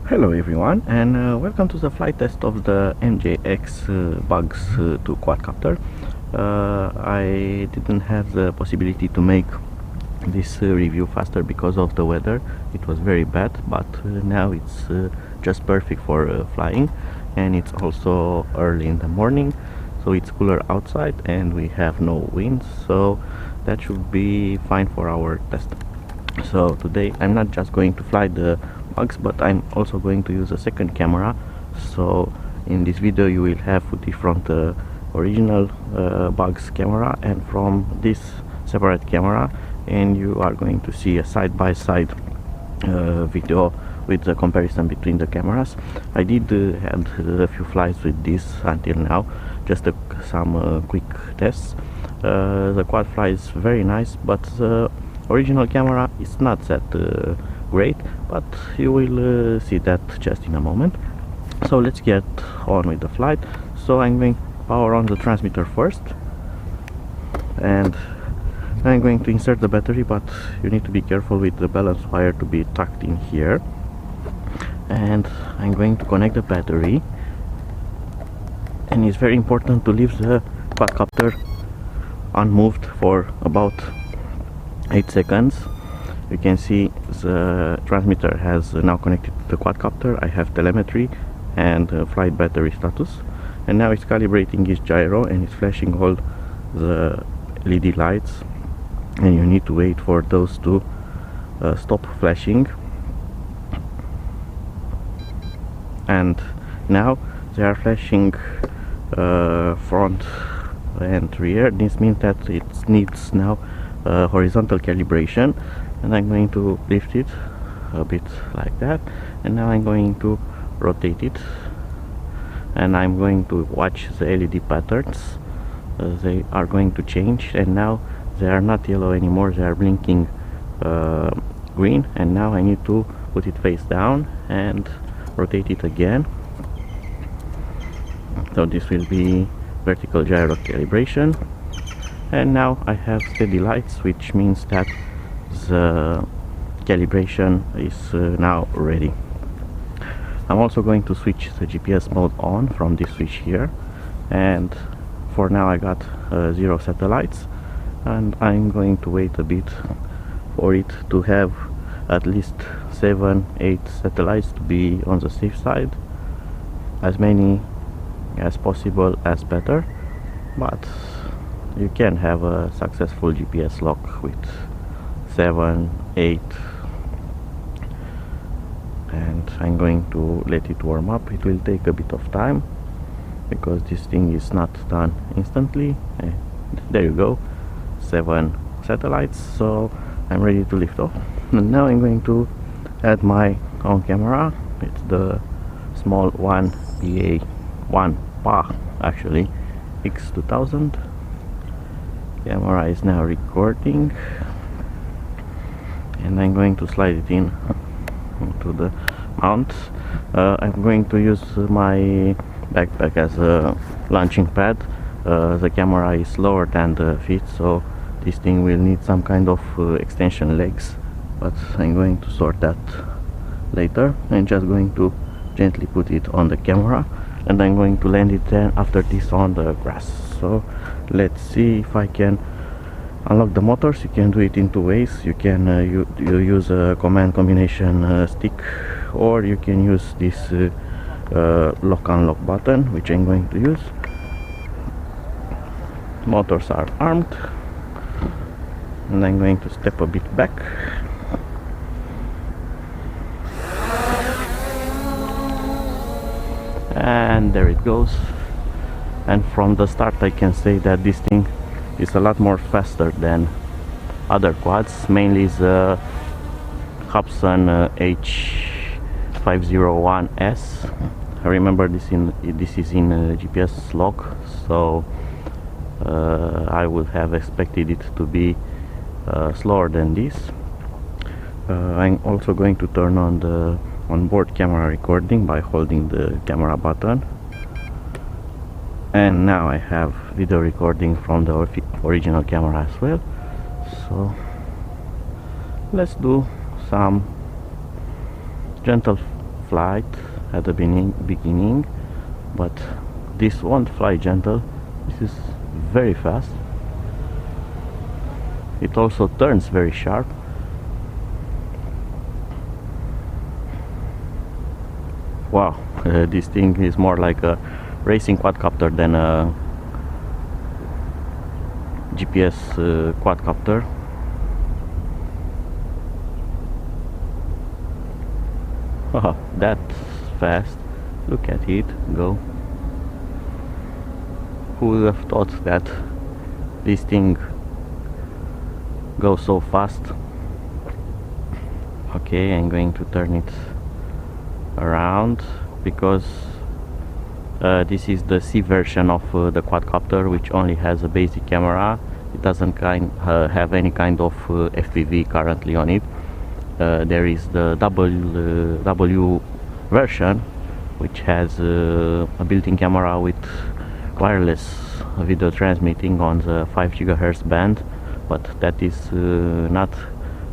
Hello everyone, and welcome to the flight test of the MJX Bugs2 Quadcopter. I didn't have the possibility to make this review faster because of the weather. It was very bad, but now it's just perfect for flying, and it's also early in the morning, so it's cooler outside and we have no wind, so that should be fine for our test. So today I'm not just going to fly the bugs, but I'm also going to use a second camera. So in this video you will have footage from the original bugs camera and from this separate camera, and you are going to see a side-by-side video with the comparison between the cameras. I did had a few flights with this until now, just some quick tests. The quad flies very nice, but the original camera is not that great, but you will see that just in a moment. So let's get on with the flight. So I'm going to power on the transmitter first, and I'm going to insert the battery, but you need to be careful with the balance wire to be tucked in here. And I'm going to connect the battery, and it's very important to leave the quadcopter unmoved for about 8 seconds. You can see the transmitter has now connected to the quadcopter. I have telemetry and flight battery status, and now it's calibrating its gyro and it's flashing all the LED lights, and you need to wait for those to stop flashing. And now they are flashing front and rear. This means that it needs now horizontal calibration, and I'm going to lift it a bit like that, and now I'm going to rotate it, and I'm going to watch the LED patterns. They are going to change, and now they are not yellow anymore, they are blinking green, and now I need to put it face down and rotate it again. So this will be vertical gyro calibration, and now I have steady lights, which means that the calibration is now ready. I'm also going to switch the GPS mode on from this switch here, and for now I got 0 satellites, and I'm going to wait a bit for it to have at least 7-8 satellites to be on the safe side. As many as possible as better, but you can have a successful GPS lock with 7-8, and I'm going to let it warm up. It will take a bit of time because this thing is not done instantly. There you go, 7 satellites. So I'm ready to lift off, and now I'm going to add my own camera. It's the small one PA actually X2000. Camera is now recording, and I'm going to slide it in to the mount. I'm going to use my backpack as a launching pad. The camera is lower than the feet, so this thing will need some kind of extension legs, but I'm going to sort that later. I'm just going to gently put it on the camera, and I'm going to land it then after this on the grass. So let's see if I can unlock the motors. You can do it in 2 ways. You can you use a command combination stick, or you can use this lock unlock button, which I'm going to use. Motors are armed, and I'm going to step a bit back. And there it goes. And from the start I can say that this thing is a lot more faster than other quads, mainly the Hobson H501S. I remember this is in GPS log, so I would have expected it to be slower than this. I'm also going to turn on the onboard camera recording by holding the camera button, and now I have video recording from the original camera as well. So let's do some gentle flight at the beginning, but this won't fly gentle. This is very fast. It also turns very sharp. Wow, this thing is more like a racing quadcopter than a GPS quadcopter. Haha, that's fast. Look at it go. Who would have thought that this thing goes so fast? Okay, I'm going to turn it around because this is the C version of the quadcopter, which only has a basic camera. It doesn't have any kind of FPV currently on it. There is the W version, which has a built-in camera with wireless video transmitting on the 5 GHz band, but that is not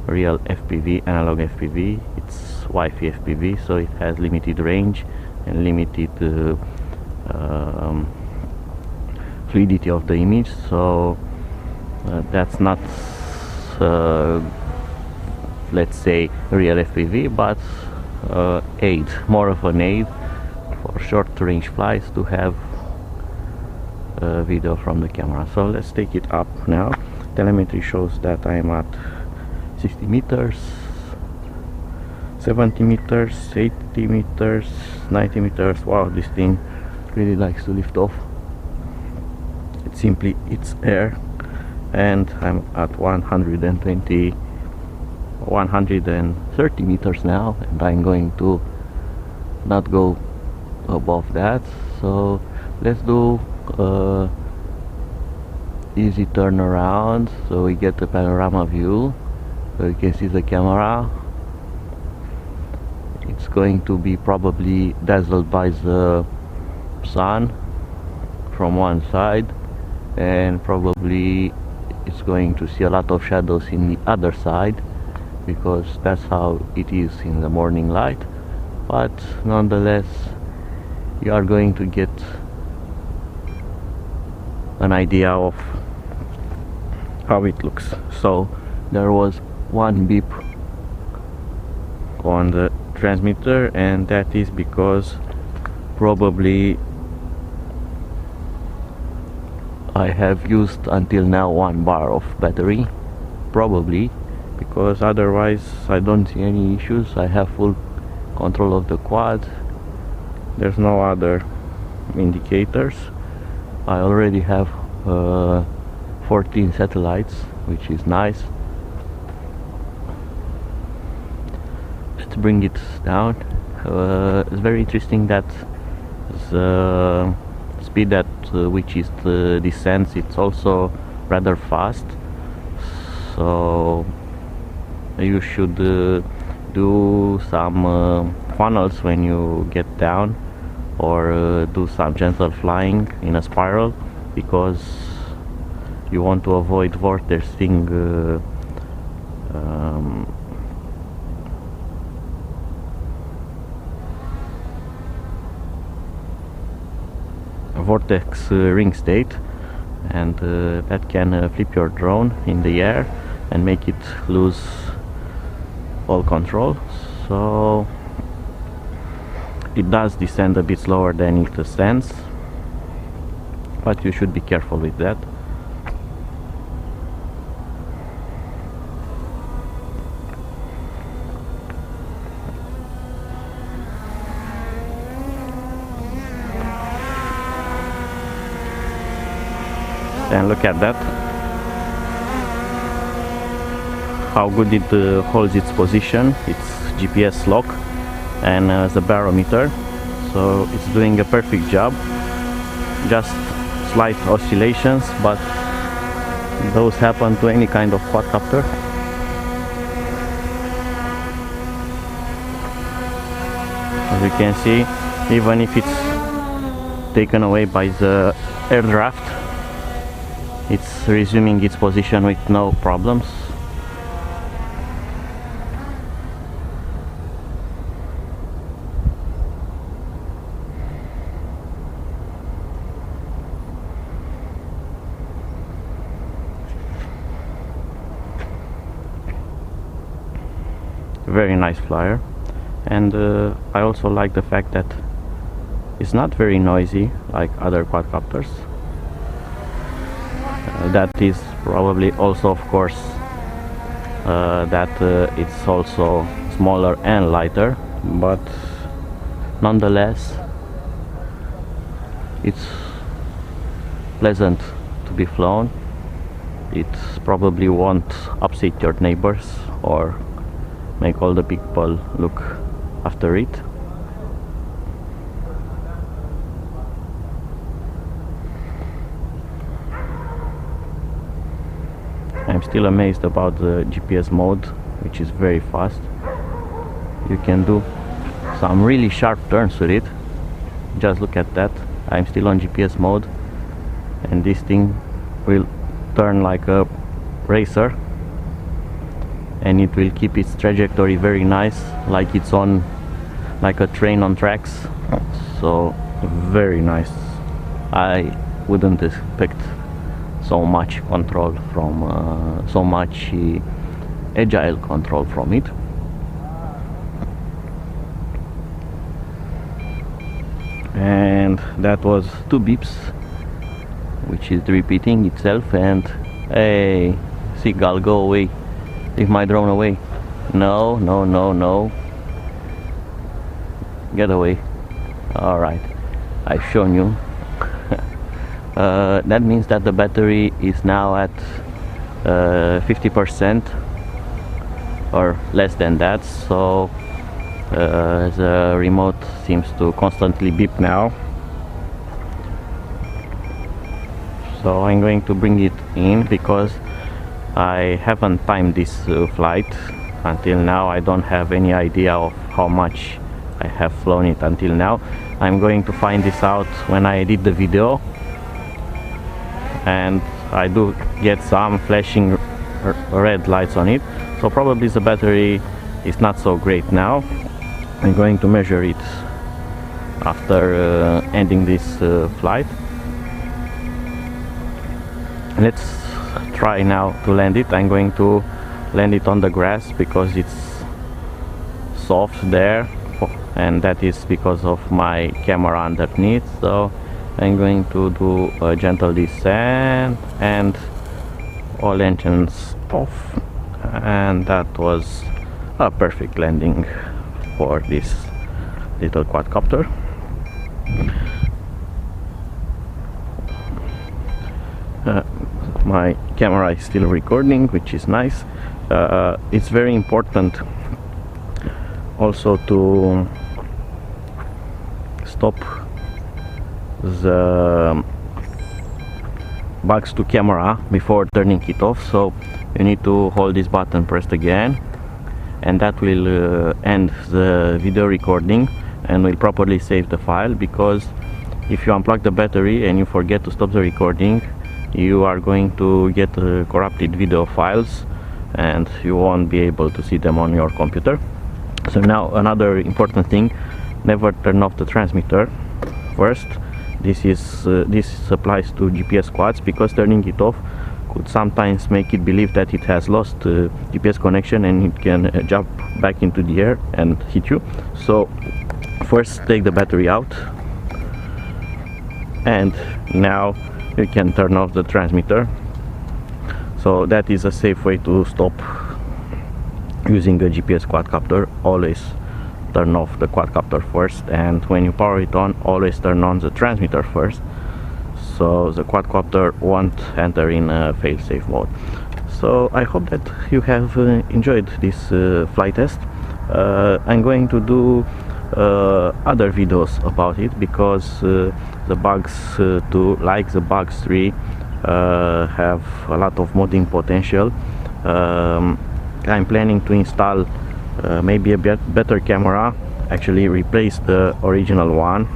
real FPV, analog FPV. It's Wi-Fi FPV, so it has limited range and limited fluidity of the image, so that's not let's say real FPV, but aid, more of an aid for short range flights to have video from the camera. So let's take it up now. Telemetry shows that I'm at 60 meters, 70 meters, 80 meters, 90 meters. Wow, this thing really likes to lift off. It's simply its air, and I'm at 130 meters now, and I'm going to not go above that. So let's do easy turnaround so we get the panorama view, so you can see the camera. It's going to be probably dazzled by the sun from one side, and probably it's going to see a lot of shadows in the other side, because that's how it is in the morning light. But nonetheless, you are going to get an idea of how it looks. So there was one beep on the transmitter, and that is because probably I have used until now 1 bar of battery, probably, because otherwise I don't see any issues. I have full control of the quad. There's no other indicators. I already have 14 satellites, which is nice. Let's bring it down. It's very interesting that the speed at which it descends, it's also rather fast. So you should do some funnels when you get down, or do some gentle flying in a spiral, because you want to avoid vortexing vortex ring state, and that can flip your drone in the air and make it lose all control. So it does descend a bit slower than it ascends, but you should be careful with that. And look at that, how good it holds its position. It's GPS lock and the barometer, so it's doing a perfect job. Just slight oscillations, but those happen to any kind of quadcopter. As you can see, even if it's taken away by the air draft, it's resuming its position with no problems. very nice flyer, and I also like the fact that it's not very noisy like other quadcopters. That is probably also, of course, that it's also smaller and lighter, but nonetheless it's pleasant to be flown. It probably won't upset your neighbors or make all the people look after it. I'm still amazed about the GPS mode, which is very fast. You can do some really sharp turns with it. Just look at that. I'm still on GPS mode, and this thing will turn like a racer, and it will keep its trajectory very nice, like it's on like a train on tracks. So very nice. I wouldn't expect so much control from so much agile control from it. And that was 2 beeps, which is repeating itself. And hey, seagull, go away, leave my drone away. No, no, no, no, get away. All right, I've shown you. That means that the battery is now at 50% or less than that, so the remote seems to constantly beep now. So I'm going to bring it in because I haven't timed this flight until now. I don't have any idea of how much I have flown it until now. I'm going to find this out when I edit the video, and I do get some flashing red lights on it, so probably the battery is not so great now. I'm going to measure it after ending this flight. Let's try now to land it. I'm going to land it on the grass because it's soft there, and that is because of my camera underneath. So I'm going to do a gentle descent and all engines off, and that was a perfect landing for this little quadcopter. My camera is still recording, which is nice. It's very important also to stop the Bugs2 camera before turning it off, so you need to hold this button pressed again, and that will end the video recording and will properly save the file. Because if you unplug the battery and you forget to stop the recording, you are going to get corrupted video files and you won't be able to see them on your computer. So now another important thing, never turn off the transmitter first. This applies to GPS quads, because turning it off could sometimes make it believe that it has lost GPS connection and it can jump back into the air and hit you. So first take the battery out, and now you can turn off the transmitter. So that is a safe way to stop using a GPS quadcopter. Always turn off the quadcopter first, and when you power it on, always turn on the transmitter first, so the quadcopter won't enter in a fail-safe mode. So I hope that you have enjoyed this flight test. I'm going to do other videos about it, because the Bugs2, like the Bugs3, have a lot of modding potential. I'm planning to install maybe a better camera, actually replace the original one,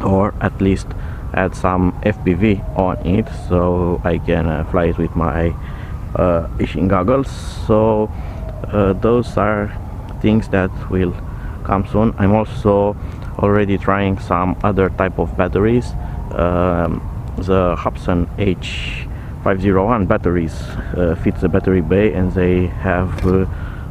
or at least add some FPV on it so I can fly it with my fishing goggles. So those are things that will come soon. I'm also already trying some other type of batteries. The Hobson H501 batteries fit the battery bay, and they have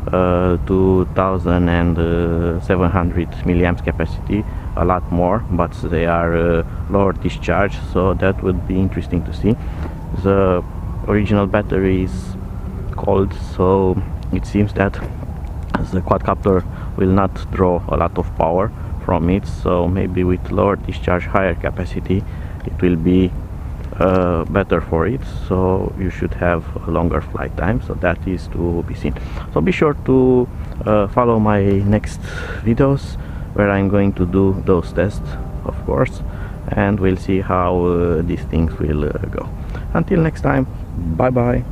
2700 milliamps capacity, a lot more, but they are lower discharge, so that would be interesting to see. The original battery is cold, so it seems that the quadcopter will not draw a lot of power from it, so maybe with lower discharge, higher capacity, it will be better for it, so you should have a longer flight time. So that is to be seen. So be sure to follow my next videos where I'm going to do those tests, of course, and we'll see how these things will go. Until next time, bye bye.